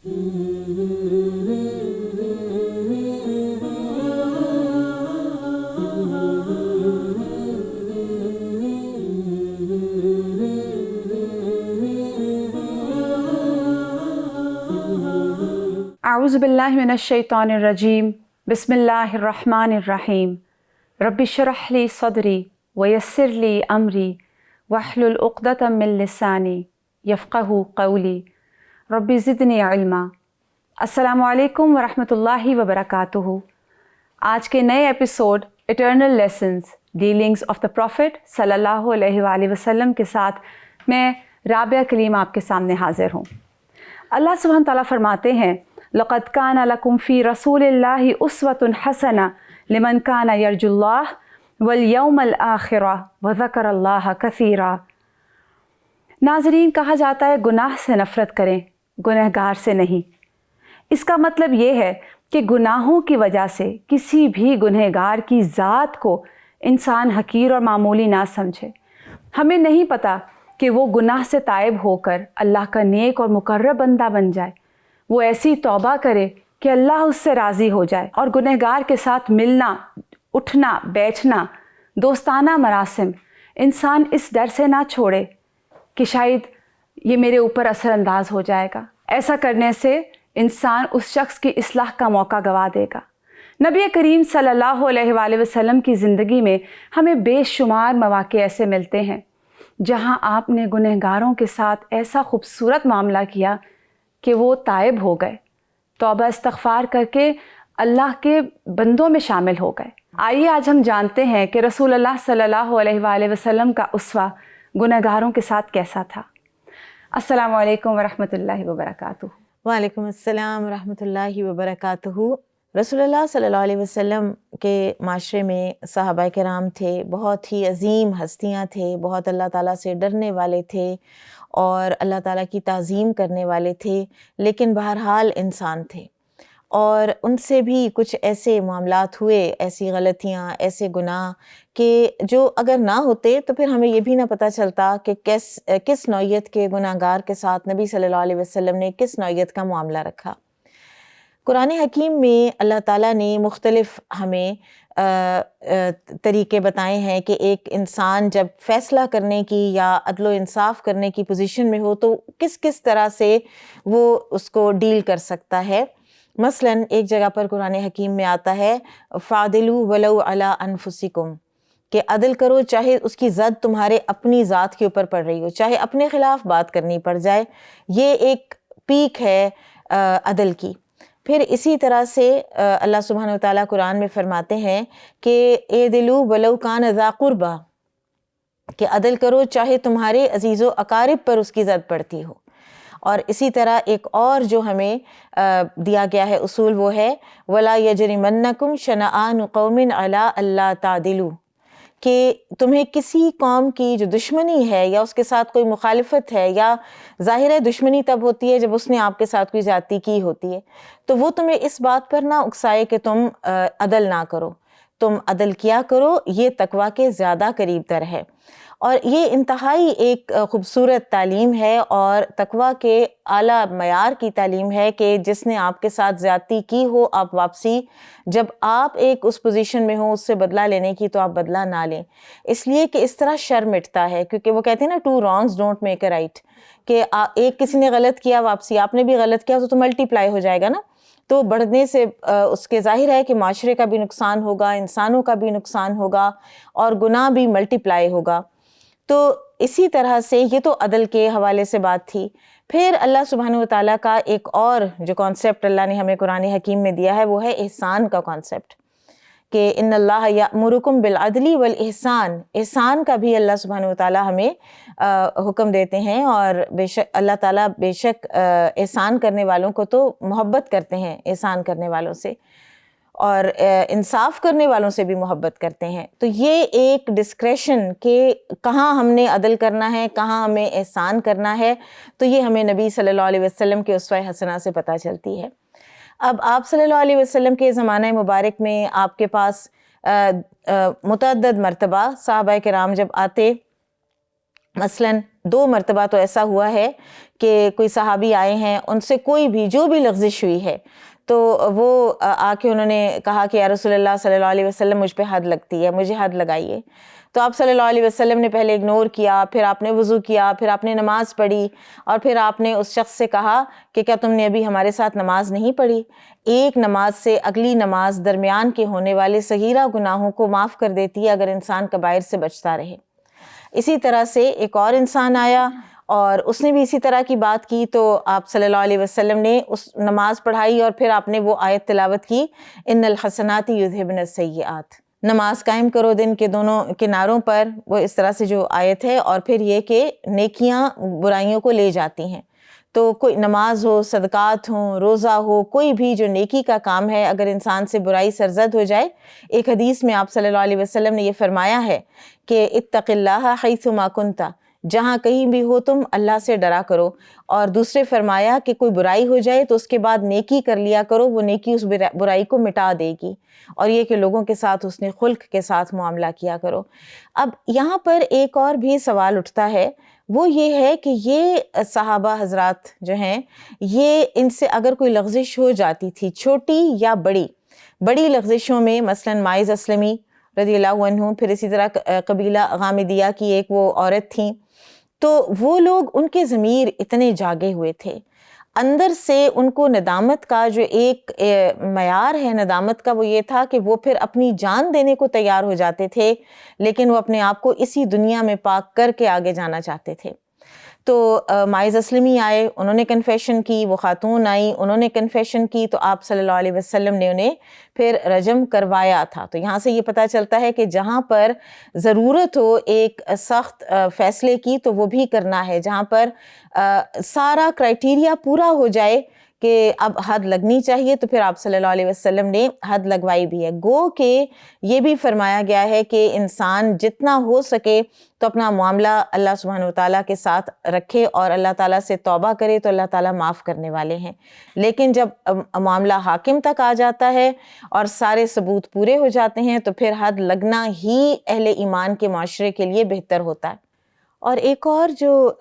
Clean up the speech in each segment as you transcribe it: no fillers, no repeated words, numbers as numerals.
اعوذ باللہ من الشیطان الرجیم بسم اللہ الرحمن الرحیم رب اشرح لی صدری ویسر لی امری واحلل عقدۃ من لسانی یفقہوا قولی رب زدنی علما۔ السلام علیکم ورحمۃ اللہ وبرکاتہ۔ آج کے نئے episode eternal lessons dealings of the Prophet صلی اللہ علیہ وآلہ وسلم کے ساتھ میں رابعہ کلیم آپ کے سامنے حاضر ہوں۔ اللہ سبحانہ تعالیٰ فرماتے ہیں لَقَدْ كَانَ لَكُمْ فِي رَسُولِ اللَّهِ أُسْوَةٌ حَسَنَةٌ لِمَنْ كَانَ يَرْجُو اللَّهَ وَالْيَوْمَ الْآخِرَ وَذَكَرَ اللَّهَ كَثِيرًا۔ ناظرین، کہا جاتا ہے گناہ سے نفرت کریں، گنہگار سے نہیں۔ اس کا مطلب یہ ہے کہ گناہوں کی وجہ سے کسی بھی گنہگار کی ذات کو انسان حقیر اور معمولی نہ سمجھے۔ ہمیں نہیں پتہ کہ وہ گناہ سے تائب ہو کر اللہ کا نیک اور مقرب بندہ بن جائے، وہ ایسی توبہ کرے کہ اللہ اس سے راضی ہو جائے، اور گنہگار کے ساتھ ملنا، اٹھنا، بیٹھنا، دوستانہ مراسم انسان اس ڈر سے نہ چھوڑے کہ شاید یہ میرے اوپر اثر انداز ہو جائے گا۔ ایسا کرنے سے انسان اس شخص کی اصلاح کا موقع گوا دے گا۔ نبی کریم صلی اللہ علیہ وآلہ وسلم کی زندگی میں ہمیں بے شمار مواقع ایسے ملتے ہیں جہاں آپ نے گنہگاروں کے ساتھ ایسا خوبصورت معاملہ کیا کہ وہ تائب ہو گئے، توبہ استغفار کر کے اللہ کے بندوں میں شامل ہو گئے۔ آئیے آج ہم جانتے ہیں کہ رسول اللہ صلی اللہ علیہ وآلہ وسلم کا اسوہ گنہگاروں کے ساتھ کیسا تھا۔ السلام علیکم ورحمۃ اللہ وبرکاتہ۔ وعلیکم السلام ورحمۃ اللہ وبرکاتہ۔ رسول اللہ صلی اللہ علیہ وسلم کے معاشرے میں صحابہ کرام تھے، بہت ہی عظیم ہستیاں تھے، بہت اللہ تعالیٰ سے ڈرنے والے تھے اور اللہ تعالیٰ کی تعظیم کرنے والے تھے، لیکن بہرحال انسان تھے، اور ان سے بھی کچھ ایسے معاملات ہوئے، ایسی غلطیاں، ایسے گناہ کہ جو اگر نہ ہوتے تو پھر ہمیں یہ بھی نہ پتہ چلتا کہ کس نوعیت کے گناہ گار کے ساتھ نبی صلی اللہ علیہ وسلم نے کس نوعیت کا معاملہ رکھا۔ قرآن حکیم میں اللہ تعالیٰ نے مختلف ہمیں طریقے بتائے ہیں کہ ایک انسان جب فیصلہ کرنے کی یا عدل و انصاف کرنے کی پوزیشن میں ہو تو کس کس طرح سے وہ اس کو ڈیل کر سکتا ہے۔ مثلاً ایک جگہ پر قرآن حکیم میں آتا ہے فَعْدِلُوا وَلَوْ عَلَىٰ أَنفُسِكُمْ، کہ عدل کرو چاہے اس کی زد تمہارے اپنی ذات کے اوپر پڑ رہی ہو، چاہے اپنے خلاف بات کرنی پڑ جائے۔ یہ ایک پیک ہے عدل کی۔ پھر اسی طرح سے اللہ سبحانہ وتعالیٰ قرآن میں فرماتے ہیں کہ اعدلوا ولو کان ذا قربا، کہ عدل کرو چاہے تمہارے عزیز و اقارب پر اس کی زد پڑتی ہو۔ اور اسی طرح ایک اور جو ہمیں دیا گیا ہے اصول، وہ ہے ولا یجرمنکم شنآن قوم علی الا تعدلوا، کہ تمہیں کسی قوم کی جو دشمنی ہے یا اس کے ساتھ کوئی مخالفت ہے، یا ظاہر ہے دشمنی تب ہوتی ہے جب اس نے آپ کے ساتھ کوئی زیادتی کی ہوتی ہے، تو وہ تمہیں اس بات پر نہ اکسائے کہ تم عدل نہ کرو، تم عدل کیا کرو، یہ تقویٰ کے زیادہ قریب تر ہے۔ اور یہ انتہائی ایک خوبصورت تعلیم ہے اور تقویٰ کے اعلیٰ معیار کی تعلیم ہے کہ جس نے آپ کے ساتھ زیادتی کی ہو، آپ واپسی، جب آپ ایک اس پوزیشن میں ہو اس سے بدلہ لینے کی، تو آپ بدلہ نہ لیں، اس لیے کہ اس طرح شر مٹتا ہے۔ کیونکہ وہ کہتے ہیں نا two wrongs don't make a right, کہ ایک کسی نے غلط کیا، واپسی آپ نے بھی غلط کیا تو ملٹی پلائی ہو جائے گا نا، تو بڑھنے سے اس کے ظاہر ہے کہ معاشرے کا بھی نقصان ہوگا، انسانوں کا بھی نقصان ہوگا، اور گناہ بھی ملٹی پلائی ہوگا۔ تو اسی طرح سے یہ تو عدل کے حوالے سے بات تھی۔ پھر اللہ سبحانہ وتعالیٰ کا ایک اور جو کانسیپٹ اللہ نے ہمیں قرآن حکیم میں دیا ہے وہ ہے احسان کا کانسیپٹ، کہ ان اللہ یأمرکم بالعدل والاحسان، احسان کا بھی اللہ سبحانہ وتعالیٰ ہمیں حکم دیتے ہیں، اور بے شک اللہ تعالیٰ بے شک احسان کرنے والوں کو تو محبت کرتے ہیں، احسان کرنے والوں سے، اور انصاف کرنے والوں سے بھی محبت کرتے ہیں۔ تو یہ ایک ڈسکریشن کہ کہاں ہم نے عدل کرنا ہے، کہاں ہمیں احسان کرنا ہے، تو یہ ہمیں نبی صلی اللہ علیہ وسلم کے اسوہ حسنہ سے پتہ چلتی ہے۔ اب آپ صلی اللہ علیہ وسلم کے زمانہ مبارک میں آپ کے پاس متعدد مرتبہ صحابہ کرام جب آتے مثلاً 2 مرتبہ تو ایسا ہوا ہے کہ کوئی صحابی آئے ہیں، ان سے کوئی بھی جو بھی لغزش ہوئی ہے تو وہ آ کے انہوں نے کہا کہ یا رسول اللہ صلی اللہ علیہ وسلم مجھ پہ حد لگتی ہے، مجھے حد لگائیے. تو آپ صلی اللہ علیہ وسلم نے پہلے اگنور کیا، پھر آپ نے وضو کیا، پھر آپ نے نماز پڑھی، اور پھر آپ نے اس شخص سے کہا کہ کیا تم نے ابھی ہمارے ساتھ نماز نہیں پڑھی؟ ایک نماز سے اگلی نماز درمیان کے ہونے والے صغیرہ گناہوں کو معاف کر دیتی ہے اگر انسان کبائر سے بچتا رہے. اسی طرح سے ایک اور انسان آیا اور اس نے بھی اسی طرح کی بات کی، تو آپ صلی اللہ علیہ وسلم نے اس نماز پڑھائی اور پھر آپ نے وہ آیت تلاوت کی، ان الحسنات یذہبن السیئات، نماز قائم کرو دن کے دونوں کناروں پر، وہ اس طرح سے جو آیت ہے، اور پھر یہ کہ نیکیاں برائیوں کو لے جاتی ہیں. تو کوئی نماز ہو، صدقات ہوں، روزہ ہو، کوئی بھی جو نیکی کا کام ہے، اگر انسان سے برائی سرزد ہو جائے، ایک حدیث میں آپ صلی اللہ علیہ وسلم نے یہ فرمایا ہے کہ اتق اللہ حیثما کنت، جہاں کہیں بھی ہو تم اللہ سے ڈرا کرو. اور دوسرے فرمایا کہ کوئی برائی ہو جائے تو اس کے بعد نیکی کر لیا کرو، وہ نیکی اس برائی کو مٹا دے گی. اور یہ کہ لوگوں کے ساتھ حسن خلق کے ساتھ معاملہ کیا کرو. اب یہاں پر ایک اور بھی سوال اٹھتا ہے، وہ یہ ہے کہ یہ صحابہ حضرات جو ہیں، یہ ان سے اگر کوئی لغزش ہو جاتی تھی، چھوٹی یا بڑی لغزشوں میں، مثلاً ماعز اسلمی رضی اللہ عنہ، پھر اسی طرح قبیلہ غامدیہ کی ایک وہ عورت تھیں، تو وہ لوگ، ان کے ضمیر اتنے جاگے ہوئے تھے، اندر سے ان کو ندامت کا جو ایک معیار ہے ندامت کا، وہ یہ تھا کہ وہ پھر اپنی جان دینے کو تیار ہو جاتے تھے، لیکن وہ اپنے آپ کو اسی دنیا میں پاک کر کے آگے جانا چاہتے تھے. تو ماعز اسلمی آئے، انہوں نے کنفیشن کی، وہ خاتون آئیں، انہوں نے کنفیشن کی، تو آپ صلی اللہ علیہ وسلم نے انہیں پھر رجم کروایا تھا. تو یہاں سے یہ پتہ چلتا ہے کہ جہاں پر ضرورت ہو ایک سخت فیصلے کی تو وہ بھی کرنا ہے، جہاں پر سارا کرائٹیریا پورا ہو جائے کہ اب حد لگنی چاہیے، تو پھر آپ صلی اللہ علیہ وسلم نے حد لگوائی بھی ہے. گو کہ یہ بھی فرمایا گیا ہے کہ انسان جتنا ہو سکے تو اپنا معاملہ اللہ سبحانہ وتعالیٰ کے ساتھ رکھے اور اللہ تعالیٰ سے توبہ کرے، تو اللہ تعالیٰ معاف کرنے والے ہیں. لیکن جب معاملہ حاکم تک آ جاتا ہے اور سارے ثبوت پورے ہو جاتے ہیں، تو پھر حد لگنا ہی اہل ایمان کے معاشرے کے لیے بہتر ہوتا ہے. اور ایک اور جو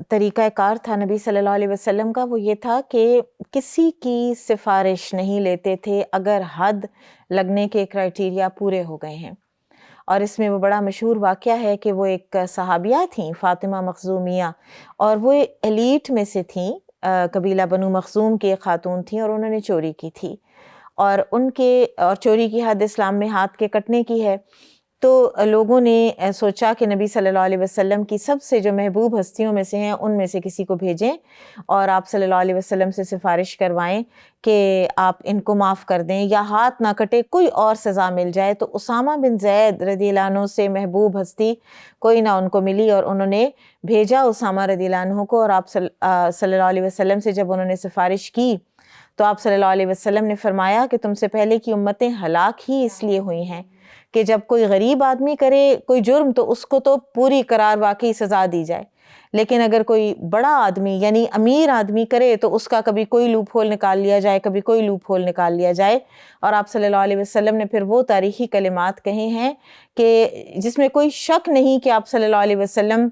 طریقہ کار تھا نبی صلی اللہ علیہ وسلم کا، وہ یہ تھا کہ کسی کی سفارش نہیں لیتے تھے اگر حد لگنے کے کرائٹیریا پورے ہو گئے ہیں. اور اس میں وہ بڑا مشہور واقعہ ہے کہ وہ ایک صحابیہ تھیں، فاطمہ مخزومیہ، اور وہ ایلیٹ میں سے تھیں، قبیلہ بنو مخزوم کی ایک خاتون تھیں، اور انہوں نے چوری کی تھی، اور چوری کی حد اسلام میں ہاتھ کے کٹنے کی ہے. تو لوگوں نے سوچا کہ نبی صلی اللہ علیہ وسلم کی سب سے جو محبوب ہستیوں میں سے ہیں، ان میں سے کسی کو بھیجیں اور آپ صلی اللہ علیہ وسلم سے سفارش کروائیں کہ آپ ان کو معاف کر دیں، یا ہاتھ نہ کٹے، کوئی اور سزا مل جائے. تو اسامہ بن زید رضی اللہ عنہ سے محبوب ہستی کوئی نہ ان کو ملی، اور انہوں نے بھیجا اسامہ رضی اللہ عنہ کو. اور آپ صلی اللہ علیہ وسلم سے جب انہوں نے سفارش کی تو آپ صلی اللہ علیہ وسلم نے فرمایا کہ تم سے پہلے کی امتیں ہلاک ہی اس لیے ہوئی ہیں کہ جب کوئی غریب آدمی کرے کوئی جرم تو اس کو تو پوری قرار واقعی سزا دی جائے، لیکن اگر کوئی بڑا آدمی یعنی امیر آدمی کرے تو اس کا کبھی کوئی لوپ ہول نکال لیا جائے، کبھی کوئی لوپ ہول نکال لیا جائے. اور آپ صلی اللہ علیہ وسلم نے پھر وہ تاریخی کلمات کہے ہیں کہ جس میں کوئی شک نہیں کہ آپ صلی اللہ علیہ وسلم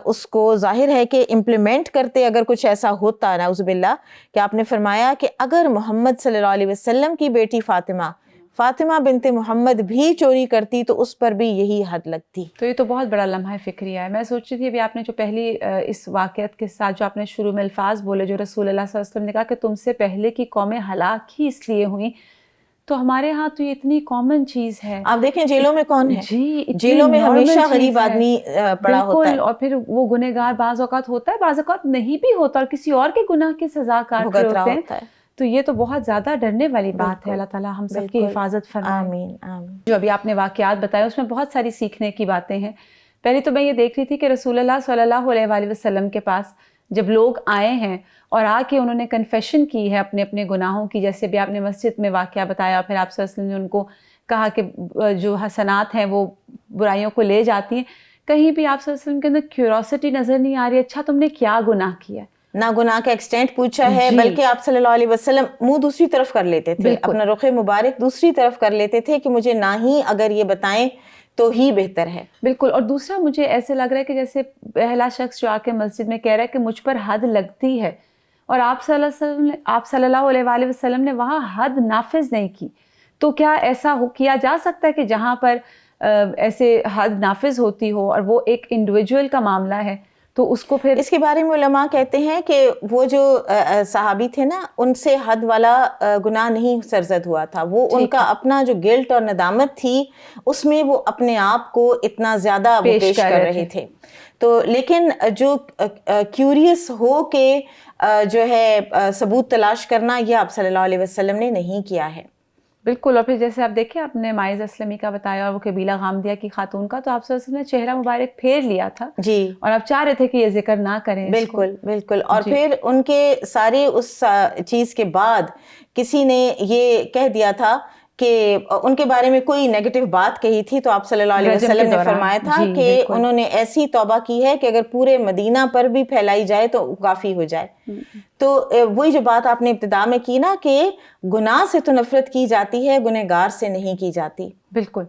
اس کو ظاہر ہے کہ امپلیمنٹ کرتے اگر کچھ ایسا ہوتا، نعوذ باللہ، کہ آپ نے فرمایا کہ اگر محمد صلی اللہ علیہ وسلم کی بیٹی فاطمہ بنت محمد بھی چوری کرتی تو اس پر بھی یہی حد لگتی. تو یہ تو بہت بڑا لمحہ فکریہ ہے. میں سوچ رہی تھی ابھی آپ نے جو پہلی اس واقعات کے ساتھ جو آپ نے شروع میں الفاظ بولے، جو رسول اللہ صلی اللہ علیہ وسلم نے کہا کہ تم سے پہلے کی قومیں ہلاک ہی اس لیے ہوئیں، تو ہمارے ہاں تو یہ اتنی کامن چیز ہے. آپ دیکھیں جیلوں میں کون ہے، جی، جیلوں میں ہمیشہ غریب آدمی پڑا ہوتا ہے، اور پھر وہ گنہگار بعض اوقات ہوتا ہے، بعض اوقات نہیں بھی ہوتا، اور کسی اور کے گناہ کی سزا کاٹ رہے ہوتے ہیں. تو یہ تو بہت زیادہ ڈرنے والی بات ہے. اللہ تعالیٰ ہم سب کی حفاظت فرمائے. آمین آمین. جو ابھی آپ نے واقعات بتائے اس میں بہت ساری سیکھنے کی باتیں ہیں. پہلے تو میں یہ دیکھ رہی تھی کہ رسول اللہ صلی اللہ علیہ وآلہ وسلم کے پاس جب لوگ آئے ہیں اور آ کے انہوں نے کنفیشن کی ہے اپنے اپنے گناہوں کی، جیسے بھی آپ نے مسجد میں واقعہ بتایا، پھر آپ صلی اللہ علیہ وسلم نے ان کو کہا کہ جو حسنات ہیں وہ برائیوں کو لے جاتی ہیں، کہیں بھی آپ صلی اللہ علیہ وسلم کے اندر کیوروسٹی نظر نہیں آ رہی، اچھا تم نے کیا گناہ کیا ہے؟ نہ گناہ کا ایکسٹینٹ پوچھا ہے، بلکہ آپ صلی اللہ علیہ وسلم منہ دوسری طرف کر لیتے تھے، اپنا رخ مبارک دوسری طرف کر لیتے تھے کہ مجھے نہ ہی اگر یہ بتائیں تو ہی بہتر ہے. بالکل. اور دوسرا مجھے ایسے لگ رہا ہے کہ جیسے پہلا شخص جو آ کے مسجد میں کہہ رہا ہے کہ مجھ پر حد لگتی ہے، اور آپ صلی اللہ علیہ وآلہ وسلم نے وہاں حد نافذ نہیں کی، تو کیا ایسا کیا جا سکتا ہے کہ جہاں پر ایسے حد نافذ ہوتی ہو اور وہ ایک انڈیویجول کا معاملہ ہے تو اس کو پھر؟ اس کے بارے میں علماء کہتے ہیں کہ وہ جو صحابی تھے نا، ان سے حد والا گناہ نہیں سرزد ہوا تھا. وہ ان کا اپنا جو گلٹ اور ندامت تھی، اس میں وہ اپنے آپ کو اتنا زیادہ پیش کر رہے تھے. تو لیکن جو کیوریس ہو کے جو ہے ثبوت تلاش کرنا، یہ آپ صلی اللہ علیہ وسلم نے نہیں کیا ہے. بالکل. اور پھر جیسے آپ دیکھیں، آپ نے مائز اسلمی کا بتایا اور وہ قبیلہ غامدیہ کی خاتون کا، تو آپ صلی اللہ علیہ وسلم نے چہرہ مبارک پھیر لیا تھا جی، اور آپ چاہ رہے تھے کہ یہ ذکر نہ کریں. بالکل بالکل. اور پھر ان کے سارے اس چیز کے بعد کسی نے یہ کہہ دیا تھا کہ ان کے بارے میں کوئی نیگیٹو بات کہی تھی، تو آپ صلی اللہ علیہ وسلم نے فرمایا تھا کہ انہوں نے ایسی توبہ کی ہے کہ اگر پورے مدینہ پر بھی پھیلائی جائے تو کافی ہو جائے. تو وہی جو بات آپ نے ابتدا میں کی نا کہ گناہ سے تو نفرت کی جاتی ہے، گنہگار سے نہیں کی جاتی. بالکل.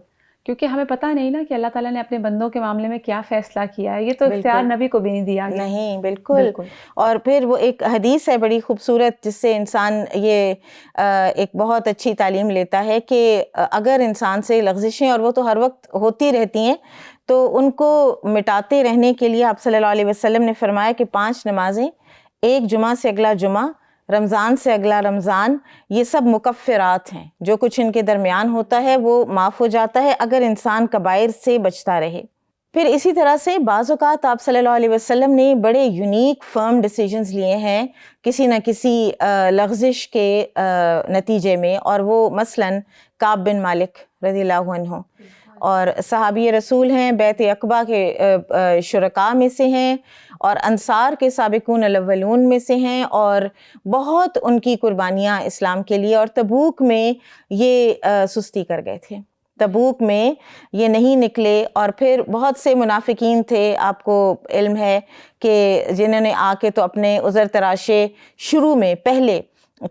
کیونکہ ہمیں پتہ نہیں نا کہ اللہ تعالیٰ نے اپنے بندوں کے معاملے میں کیا فیصلہ کیا ہے. یہ تو اختیار نبی کو بھی نہیں دیا گیا. نہیں، بالکل. اور پھر وہ ایک حدیث ہے بڑی خوبصورت، جس سے انسان یہ ایک بہت اچھی تعلیم لیتا ہے کہ اگر انسان سے لغزشیں، اور وہ تو ہر وقت ہوتی رہتی ہیں، تو ان کو مٹاتے رہنے کے لیے آپ صلی اللہ علیہ وسلم نے فرمایا کہ 5 نمازیں، ایک جمعہ سے اگلا جمعہ، رمضان سے اگلا رمضان، یہ سب مکفرات ہیں. جو کچھ ان کے درمیان ہوتا ہے وہ معاف ہو جاتا ہے اگر انسان کبائر سے بچتا رہے. پھر اسی طرح سے بعض اوقات آپ صلی اللہ علیہ وسلم نے بڑے یونیک فرم ڈیسیجنز لیے ہیں کسی نہ کسی لغزش کے نتیجے میں، اور وہ مثلاً کعب بن مالک رضی اللہ عنہ، اور صحابی رسول ہیں، بیعت عقبہ کے شرکاء میں سے ہیں، اور انصار کے سابقون الاولون میں سے ہیں، اور بہت ان کی قربانیاں اسلام کے لیے. اور تبوک میں یہ سستی کر گئے تھے، تبوک میں یہ نہیں نکلے. اور پھر بہت سے منافقین تھے، آپ کو علم ہے کہ جنہوں نے آ کے تو اپنے عذر تراشے شروع میں، پہلے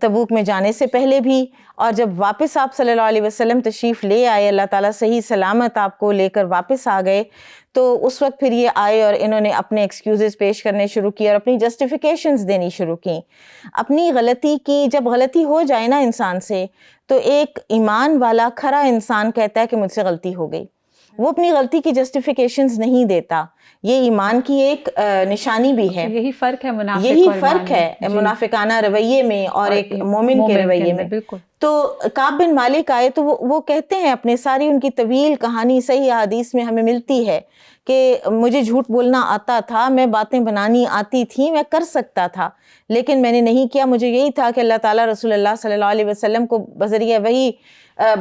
تبوک میں جانے سے پہلے بھی، اور جب واپس آپ صلی اللہ علیہ وسلم تشریف لے آئے، اللہ تعالیٰ صحیح سلامت آپ کو لے کر واپس آ گئے، تو اس وقت پھر یہ آئے اور انہوں نے اپنے ایکسکیوزز پیش کرنے شروع کیے اور اپنی جسٹیفیکیشنز دینی شروع کی. اپنی غلطی کی، جب غلطی ہو جائے نا انسان سے، تو ایک ایمان والا کھرا انسان کہتا ہے کہ مجھ سے غلطی ہو گئی. وہ اپنی غلطی کی جسٹیفیکیشنز نہیں دیتا. یہ ایمان کی ایک نشانی بھی ہے. یہی فرق ہے منافق، یہی فرق ہے منافقانہ رویے میں اور ایک مومن کے رویے میں. بالکل. تو کعب بن مالک آئے تو وہ کہتے ہیں، اپنے ساری ان کی طویل کہانی صحیح حدیث میں ہمیں ملتی ہے کہ مجھے جھوٹ بولنا آتا تھا، میں باتیں بنانی آتی تھی، میں کر سکتا تھا، لیکن میں نے نہیں کیا. مجھے یہی تھا کہ اللہ تعالیٰ رسول اللہ صلی اللہ علیہ وسلم کو بذریعہ وہی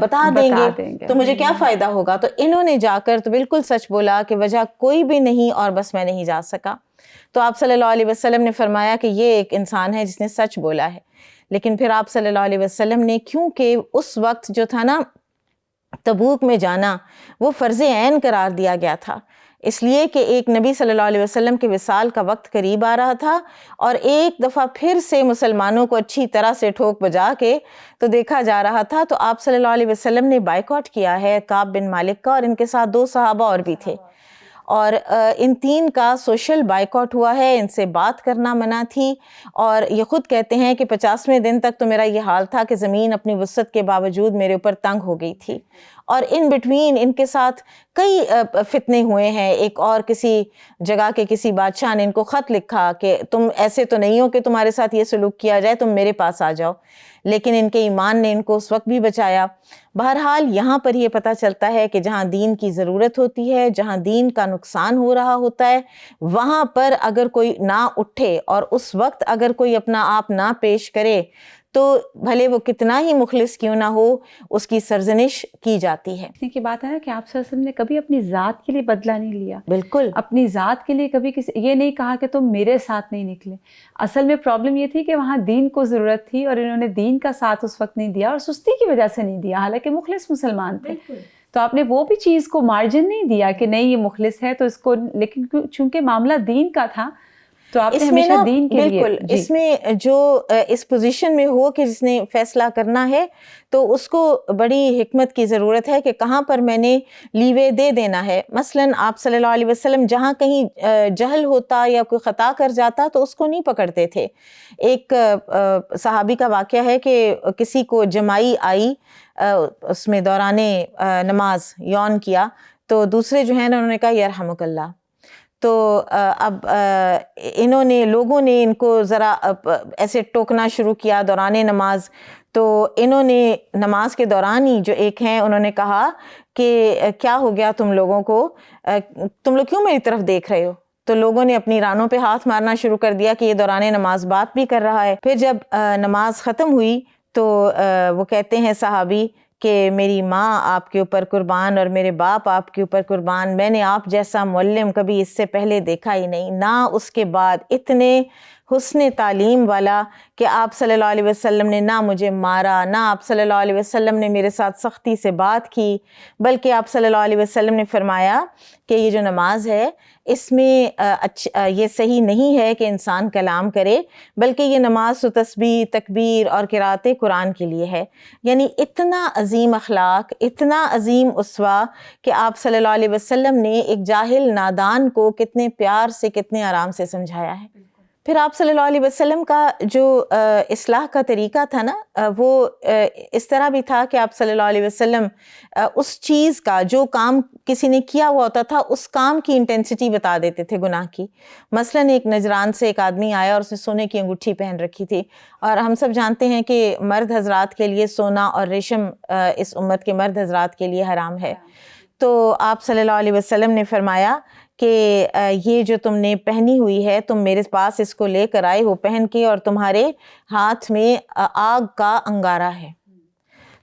بتا دیں گے تو مجھے کیا فائدہ ہوگا. تو انہوں نے جا کر تو بالکل سچ بولا کہ وجہ کوئی بھی نہیں، اور بس میں نہیں جا سکا. تو آپ صلی اللہ علیہ وسلم نے فرمایا کہ یہ ایک انسان ہے جس نے سچ بولا ہے. لیکن پھر آپ صلی اللہ علیہ وسلم نے، کیونکہ اس وقت جو تھا نا تبوک میں جانا، وہ فرض عین قرار دیا گیا تھا، اس لیے کہ ایک نبی صلی اللہ علیہ وسلم کے وصال کا وقت قریب آ رہا تھا، اور ایک دفعہ پھر سے مسلمانوں کو اچھی طرح سے ٹھوک بجا کے تو دیکھا جا رہا تھا. تو آپ صلی اللہ علیہ وسلم نے بائیکاٹ کیا ہے کعب بن مالک کا، اور ان کے ساتھ 2 صحابہ اور بھی تھے، اور ان 3 کا سوشل بائیکاٹ ہوا ہے. ان سے بات کرنا منع تھی، اور یہ خود کہتے ہیں کہ 50ویں دن تک تو میرا یہ حال تھا کہ زمین اپنی وسعت کے باوجود میرے اوپر تنگ ہو گئی تھی. اور ان بٹوین ان کے ساتھ کئی فتنے ہوئے ہیں. ایک اور کسی جگہ کے کسی بادشاہ نے ان کو خط لکھا کہ تم ایسے تو نہیں ہو کہ تمہارے ساتھ یہ سلوک کیا جائے، تم میرے پاس آ جاؤ، لیکن ان کے ایمان نے ان کو اس وقت بھی بچایا. بہرحال یہاں پر یہ پتہ چلتا ہے کہ جہاں دین کی ضرورت ہوتی ہے، جہاں دین کا نقصان ہو رہا ہوتا ہے، وہاں پر اگر کوئی نہ اٹھے اور اس وقت اگر کوئی اپنا آپ نہ پیش کرے، تو بھلے وہ کتنا ہی مخلص کیوں نہ ہو، اس کی سرزنش کی جاتی ہے. اس کی بات ہے نا کہ آپ صلی اللہ علیہ وسلم نے کبھی اپنی ذات کے لیے بدلہ نہیں لیا. بالکل. اپنی ذات کے لیے کبھی یہ نہیں کہا کہ تم میرے ساتھ نہیں نکلے. اصل میں پرابلم یہ تھی کہ وہاں دین کو ضرورت تھی، اور انہوں نے دین کا ساتھ اس وقت نہیں دیا، اور سستی کی وجہ سے نہیں دیا، حالانکہ مخلص مسلمان تھے. تو آپ نے وہ بھی چیز کو مارجن نہیں دیا کہ نہیں یہ مخلص ہے تو اس کو، لیکن چونکہ معاملہ دین کا تھا تو آپ نے اس میں ہمیشہ دین کے لیے بالکل اس میں جو اس پوزیشن میں ہو کہ جس نے فیصلہ کرنا ہے تو اس کو بڑی حکمت کی ضرورت ہے کہ کہاں پر میں نے لیوے دے دینا ہے. مثلاً آپ صلی اللہ علیہ وسلم جہاں کہیں جہل ہوتا یا کوئی خطا کر جاتا تو اس کو نہیں پکڑتے تھے. ایک صحابی کا واقعہ ہے کہ کسی کو جمائی آئی, اس میں دوران نماز یون کیا, تو دوسرے جو ہیں انہوں نے کہا یرحمک اللہ. تو اب انہوں نے لوگوں نے ان کو ذرا ایسے ٹوکنا شروع کیا دوران نماز. تو انہوں نے نماز کے دوران ہی جو ایک ہیں انہوں نے کہا کہ کیا ہو گیا تم لوگوں کو, تم لوگ کیوں میری طرف دیکھ رہے ہو؟ تو لوگوں نے اپنی رانوں پہ ہاتھ مارنا شروع کر دیا کہ یہ دوران نماز بات بھی کر رہا ہے. پھر جب نماز ختم ہوئی تو وہ کہتے ہیں صحابی کہ میری ماں آپ کے اوپر قربان اور میرے باپ آپ کے اوپر قربان, میں نے آپ جیسا معلم کبھی اس سے پہلے دیکھا ہی نہیں, نہ اس کے بعد اتنے حسن تعلیم والا کہ آپ صلی اللہ علیہ وسلم نے نہ مجھے مارا, نہ آپ صلی اللہ علیہ وسلم نے میرے ساتھ سختی سے بات کی, بلکہ آپ صلی اللہ علیہ وسلم نے فرمایا کہ یہ جو نماز ہے اس میں یہ صحیح نہیں ہے کہ انسان کلام کرے, بلکہ یہ نماز و تسبیح تکبیر اور قرأت قرآن کے لیے ہے. یعنی اتنا عظیم اخلاق, اتنا عظیم اسوہ کہ آپ صلی اللہ علیہ وسلم نے ایک جاہل نادان کو کتنے پیار سے کتنے آرام سے سمجھایا ہے. پھر آپ صلی اللہ علیہ وسلم کا جو اصلاح کا طریقہ تھا نا وہ اس طرح بھی تھا کہ آپ صلی اللہ علیہ وسلم اس چیز کا جو کام کسی نے کیا ہوا ہوتا تھا اس کام کی انٹینسٹی بتا دیتے تھے گناہ کی. مثلاً ایک نجران سے ایک آدمی آیا اور اس نے سونے کی انگوٹھی پہن رکھی تھی, اور ہم سب جانتے ہیں کہ مرد حضرات کے لیے سونا اور ریشم اس امت کے مرد حضرات کے لیے حرام ہے. تو آپ صلی اللہ علیہ وسلم نے فرمایا کہ یہ جو تم نے پہنی ہوئی ہے تم میرے پاس اس کو لے کر آئے ہو پہن کے, اور تمہارے ہاتھ میں آگ کا انگارہ ہے.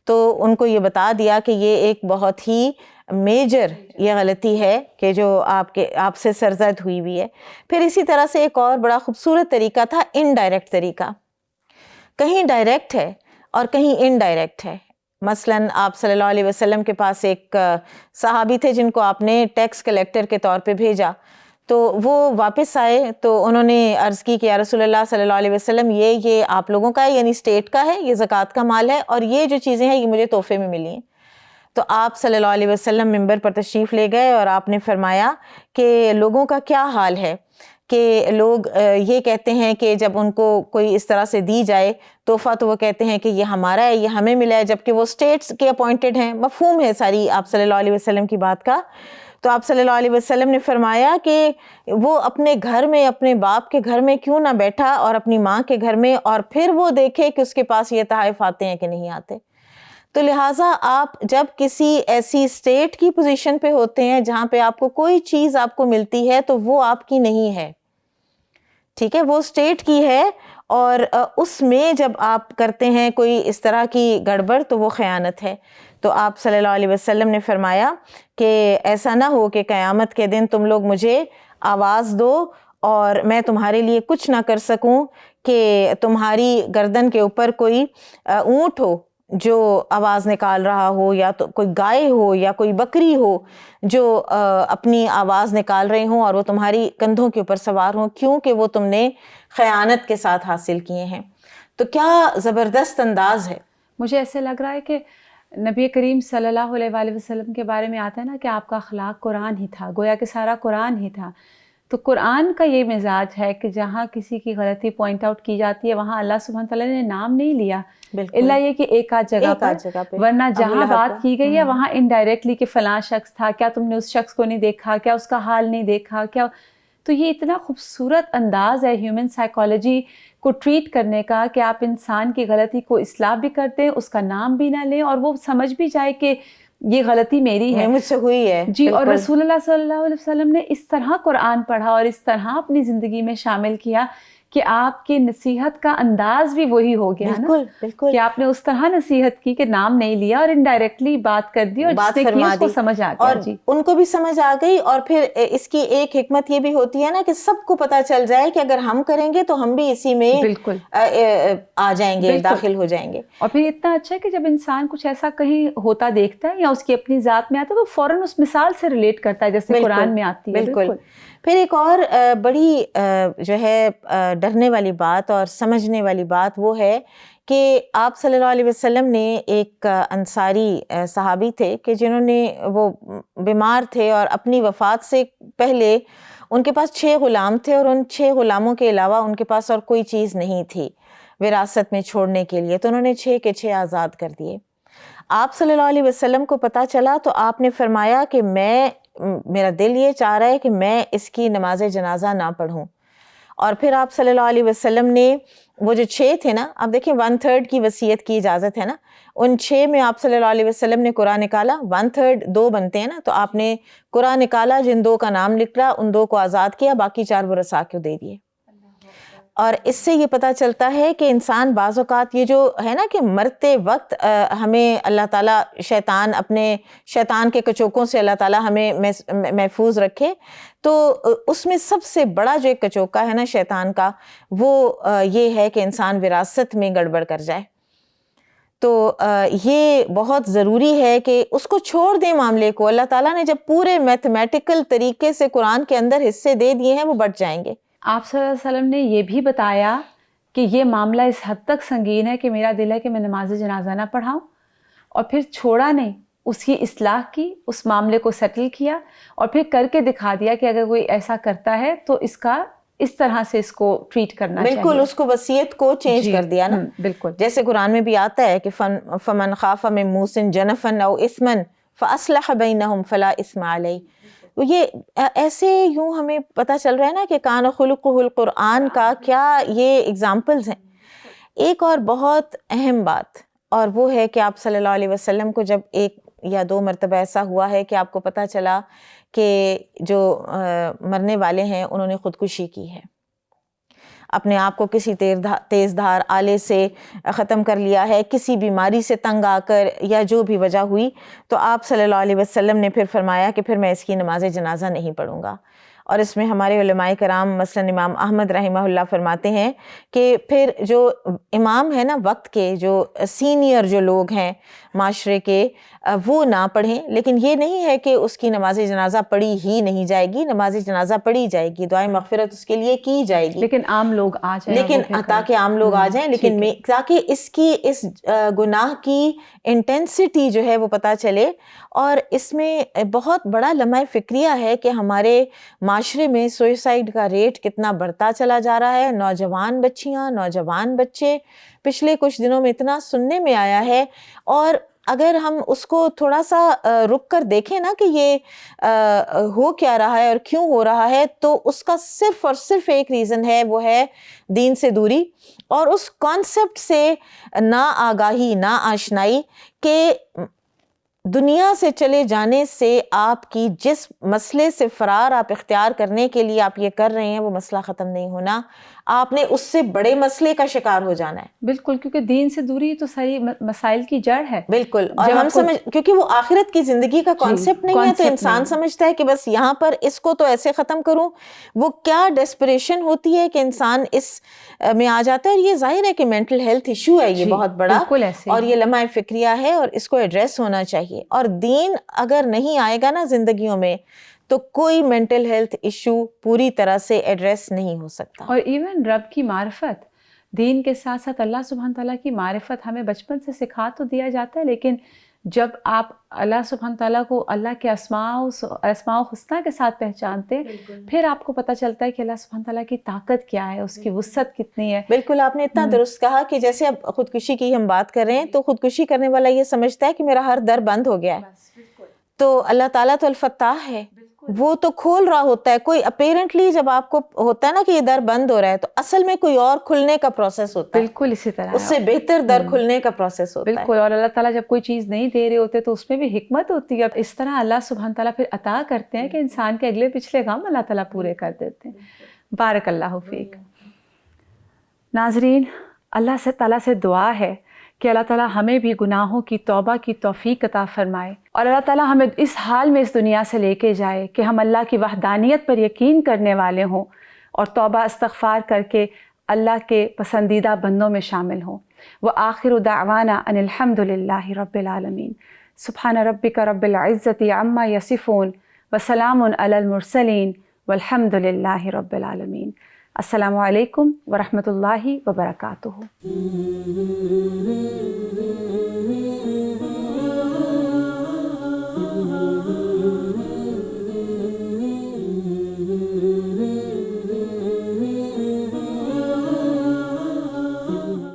تو ان کو یہ بتا دیا کہ یہ ایک بہت ہی میجر یہ غلطی ہے کہ جو آپ سے سرزد ہوئی ہوئی ہے. پھر اسی طرح سے ایک اور بڑا خوبصورت طریقہ تھا انڈائریکٹ طریقہ. کہیں ڈائریکٹ ہے اور کہیں انڈائریکٹ ہے. مثلاً آپ صلی اللہ علیہ وسلم کے پاس ایک صحابی تھے جن کو آپ نے ٹیکس کلیکٹر کے طور پہ بھیجا, تو وہ واپس آئے تو انہوں نے عرض کی کہ یا رسول اللہ صلی اللہ علیہ وسلم یہ آپ لوگوں کا ہے, یعنی اسٹیٹ کا ہے, یہ زکوٰۃ کا مال ہے, اور یہ جو چیزیں ہیں یہ مجھے تحفے میں ملی ہیں. تو آپ صلی اللہ علیہ وسلم منبر پر تشریف لے گئے اور آپ نے فرمایا کہ لوگوں کا کیا حال ہے کہ لوگ یہ کہتے ہیں کہ جب ان کو کوئی اس طرح سے دی جائے تحفہ تو وہ کہتے ہیں کہ یہ ہمارا ہے, یہ ہمیں ملا ہے, جبکہ وہ اسٹیٹس کے اپوائنٹڈ ہیں. مفہوم ہے ساری آپ صلی اللہ علیہ وسلم کی بات کا. تو آپ صلی اللہ علیہ وسلم نے فرمایا کہ وہ اپنے گھر میں اپنے باپ کے گھر میں کیوں نہ بیٹھا اور اپنی ماں کے گھر میں, اور پھر وہ دیکھے کہ اس کے پاس یہ تحائف آتے ہیں کہ نہیں آتے. تو لہٰذا آپ جب کسی ایسی اسٹیٹ کی پوزیشن پہ ہوتے ہیں جہاں پہ آپ کو کوئی چیز آپ کو ملتی ہے تو وہ آپ کی نہیں ہے, ٹھیک ہے, وہ اسٹیٹ کی ہے, اور اس میں جب آپ کرتے ہیں کوئی اس طرح کی گڑبڑ تو وہ خیانت ہے. تو آپ صلی اللہ علیہ وسلم نے فرمایا کہ ایسا نہ ہو کہ قیامت کے دن تم لوگ مجھے آواز دو اور میں تمہارے لیے کچھ نہ کر سکوں, کہ تمہاری گردن کے اوپر کوئی اونٹ ہو جو آواز نکال رہا ہو, یا تو کوئی گائے ہو یا کوئی بکری ہو جو اپنی آواز نکال رہے ہوں, اور وہ تمہاری کندھوں کے اوپر سوار ہوں, کیونکہ وہ تم نے خیانت کے ساتھ حاصل کیے ہیں. تو کیا زبردست انداز ہے. مجھے ایسے لگ رہا ہے کہ نبی کریم صلی اللہ علیہ وآلہ وسلم کے بارے میں آتا ہے نا کہ آپ کا اخلاق قرآن ہی تھا, گویا کہ سارا قرآن ہی تھا. تو قرآن کا یہ مزاج ہے کہ جہاں کسی کی غلطی پوائنٹ آؤٹ کی جاتی ہے وہاں اللہ سبحانہ تعالیٰ نے نام نہیں لیا, اللہ یہ کہ ایک آدھ جگہ پر, ورنہ جہاں بات کی گئی ہے وہاں انڈائریکٹلی کہ فلاں شخص تھا, کیا تم نے اس شخص کو نہیں دیکھا, کیا اس کا حال نہیں دیکھا, کیا. تو یہ اتنا خوبصورت انداز ہے ہیومن سائیکالوجی کو ٹریٹ کرنے کا کہ آپ انسان کی غلطی کو اصلاح بھی کرتے ہیں, اس کا نام بھی نہ لیں, اور وہ سمجھ بھی جائے کہ یہ غلطی میری ہے, مجھ سے ہوئی ہے. جی. اور رسول اللہ صلی اللہ علیہ وسلم نے اس طرح قرآن پڑھا اور اس طرح اپنی زندگی میں شامل کیا کہ آپ کی نصیحت کا انداز بھی وہی ہو گیا نا, بالکل کہ آپ نے اس طرح نصیحت کی کہ نام نہیں لیا اور انڈائریکٹلی بات کر دی, اور جس نے کی اس کو سمجھ آ گیا, اور ان کو بھی سمجھ آ گئی. اور پھر اس کی ایک حکمت یہ بھی ہوتی ہے نا کہ سب کو پتہ چل جائے کہ اگر ہم کریں گے تو ہم بھی اسی میں بالکل آ جائیں گے, داخل ہو جائیں گے. اور پھر اتنا اچھا ہے کہ جب انسان کچھ ایسا کہیں ہوتا دیکھتا ہے یا اس کی اپنی ذات میں آتا ہے تو فوراً اس مثال سے ریلیٹ کرتا ہے جیسے قرآن میں آتی ہے. بالکل. پھر ایک اور بڑی جو ہے ڈرنے والی بات اور سمجھنے والی بات وہ ہے کہ آپ صلی اللہ علیہ وسلم نے ایک انصاری صحابی تھے کہ جنہوں نے وہ بیمار تھے اور اپنی وفات سے پہلے ان کے پاس 6 غلام تھے اور ان 6 غلاموں کے علاوہ ان کے پاس اور کوئی چیز نہیں تھی وراثت میں چھوڑنے کے لیے، تو انہوں نے 6 کے 6 آزاد کر دیے۔ آپ صلی اللہ علیہ وسلم کو پتہ چلا تو آپ نے فرمایا کہ میرا دل یہ چاہ رہا ہے کہ میں اس کی نماز جنازہ نہ پڑھوں، اور پھر آپ صلی اللہ علیہ وسلم نے وہ جو 6 تھے نا، آپ دیکھیں 1/3 کی وصیت کی اجازت ہے نا، ان 6 میں آپ صلی اللہ علیہ وسلم نے قرآن نکالا، 1/3 2 بنتے ہیں نا، تو آپ نے قرآن نکالا، جن 2 کا نام لکھا ان 2 کو آزاد کیا، باقی 4 ورثاء کو دے دیے۔ اور اس سے یہ پتہ چلتا ہے کہ انسان بعض اوقات یہ جو ہے نا کہ مرتے وقت ہمیں اللہ تعالیٰ اپنے شیطان کے کچوکوں سے اللہ تعالیٰ ہمیں محفوظ رکھے، تو اس میں سب سے بڑا جو ایک کچوکا ہے نا شیطان کا، وہ یہ ہے کہ انسان وراثت میں گڑبڑ کر جائے۔ تو یہ بہت ضروری ہے کہ اس کو چھوڑ دیں معاملے کو۔ اللہ تعالیٰ نے جب پورے میتھمیٹیکل طریقے سے قرآن کے اندر حصے دے دیے ہیں، وہ بٹ جائیں گے۔ آپ صلی اللہ علیہ وسلم نے یہ بھی بتایا کہ یہ معاملہ اس حد تک سنگین ہے کہ میرا دل ہے کہ میں نماز جنازہ نہ پڑھاؤں، اور پھر چھوڑا نہیں، اس کی اصلاح کی، اس معاملے کو سیٹل کیا، اور پھر کر کے دکھا دیا کہ اگر کوئی ایسا کرتا ہے تو اس کا اس طرح سے اس کو ٹریٹ کرنا چاہیے۔ بالکل، اس کو وصیت کو چینج کر دیا نا۔ بالکل، جیسے قرآن میں بھی آتا ہے کہ فمن خاف من موص جنفا او اثما فاصلح بینہم فلا اثم علیہ۔ یہ ایسے یوں ہمیں پتہ چل رہا ہے نا کہ کان خلقہ القرآن کا کیا یہ اگزامپلز ہیں۔ ایک اور بہت اہم بات، اور وہ ہے کہ آپ صلی اللہ علیہ وسلم کو جب 1 یا 2 مرتبہ ایسا ہوا ہے کہ آپ کو پتہ چلا کہ جو مرنے والے ہیں انہوں نے خودکشی کی ہے، اپنے آپ کو کسی تیز دھار آلے سے ختم کر لیا ہے، کسی بیماری سے تنگ آ کر یا جو بھی وجہ ہوئی، تو آپ صلی اللہ علیہ وسلم نے پھر فرمایا کہ پھر میں اس کی نماز جنازہ نہیں پڑھوں گا۔ اور اس میں ہمارے علماء کرام مثلاً امام احمد رحمہ اللہ فرماتے ہیں کہ پھر جو امام ہے نا وقت کے، جو سینئر جو لوگ ہیں معاشرے کے، وہ نہ پڑھیں، لیکن یہ نہیں ہے کہ اس کی نماز جنازہ پڑھی ہی نہیں جائے گی، نماز جنازہ پڑھی جائے گی، دعائے مغفرت اس کے لیے کی جائے گی، لیکن عام لوگ آ جائیں، لیکن تاکہ عام لوگ آ جائیں، لیکن تاکہ اس گناہ کی انٹینسٹی جو ہے وہ پتہ چلے۔ اور اس میں بہت بڑا لمحہ فکریہ ہے کہ ہمارے معاشرے میں سوئسائڈ کا ریٹ کتنا بڑھتا چلا جا رہا ہے، نوجوان بچیاں، نوجوان بچے، پچھلے کچھ دنوں میں اتنا سننے میں آیا ہے۔ اور اگر ہم اس کو تھوڑا سا رک کر دیکھیں نا کہ یہ ہو کیا رہا ہے اور کیوں ہو رہا ہے، تو اس کا صرف اور صرف ایک ریزن ہے، وہ ہے دین سے دوری اور اس کانسیپٹ سے نا آگاہی، نا آشنائی کہ دنیا سے چلے جانے سے آپ کی جس مسئلے سے فرار آپ اختیار کرنے کے لیے آپ یہ کر رہے ہیں وہ مسئلہ ختم نہیں ہونا، آپ نے اس سے بڑے مسئلے کا شکار ہو جانا ہے۔ بالکل، کیونکہ دین سے دوری تو ساری مسائل کی جڑ ہے۔ بالکل، اور ہم کیونکہ وہ آخرت کی زندگی کا کانسیپٹ نہیں ہے، تو انسان سمجھتا ہے کہ بس یہاں پر اس کو تو ایسے ختم کروں۔ وہ کیا ڈیسپریشن ہوتی ہے کہ انسان اس میں آ جاتا ہے، اور یہ ظاہر ہے کہ مینٹل ہیلتھ ایشو ہے یہ بہت بڑا، اور یہ لمحہ فکریہ ہے اور اس کو ایڈریس ہونا چاہیے۔ اور دین اگر نہیں آئے گا نا زندگیوں میں تو کوئی مینٹل ہیلتھ ایشو پوری طرح سے ایڈریس نہیں ہو سکتا۔ اور ایون رب کی معرفت، دین کے ساتھ ساتھ اللہ سبحانہ تعالیٰ کی معرفت ہمیں بچپن سے سکھا تو دیا جاتا ہے، لیکن جب آپ اللہ سبحانہ تعالیٰ کو اللہ کے اسماء و حسنہ کے ساتھ پہچانتے ہیں، پھر آپ کو پتہ چلتا ہے کہ اللہ سبحانہ تعالیٰ کی طاقت کیا ہے، اس کی وسعت کتنی ہے۔ بالکل، آپ نے اتنا درست کہا کہ جیسے اب خودکشی کی ہم بات کر رہے ہیں، تو خودکشی کرنے والا یہ سمجھتا ہے کہ میرا ہر در بند ہو گیا ہے، تو اللہ تعالیٰ تو الفتاح ہے، وہ تو کھول رہا ہوتا ہے۔ کوئی اپیرنٹلی جب آپ کو ہوتا ہے نا کہ یہ در بند ہو رہا ہے، تو اصل میں کوئی اور کھلنے کا پروسیس ہوتا ہے، بالکل اسی طرح اس سے بہتر در کھلنے کا پروسیس ہوتا ہے۔ بالکل، اور اللہ تعالیٰ جب کوئی چیز نہیں دے رہے ہوتے تو اس میں بھی حکمت ہوتی ہے۔ اس طرح اللہ سبحانہ تعالیٰ پھر عطا کرتے ہیں کہ انسان کے اگلے پچھلے غم اللہ تعالیٰ پورے کر دیتے ہیں۔ بارک اللہ فیک۔ ناظرین، اللہ تعالیٰ سے دعا ہے کہ اللہ تعالیٰ ہمیں بھی گناہوں کی توبہ کی توفیق عطا فرمائے، اور اللہ تعالیٰ ہمیں اس حال میں اس دنیا سے لے کے جائے کہ ہم اللہ کی وحدانیت پر یقین کرنے والے ہوں اور توبہ استغفار کر کے اللہ کے پسندیدہ بندوں میں شامل ہوں۔ وآخر دعوانا ان الحمد للہ رب العالمین۔ سبحان ربک رب العزۃ عما یصفون وسلام علی المرسلین والحمد للہ رب العالمین۔ السلام علیکم ورحمۃ اللہ وبرکاتہ۔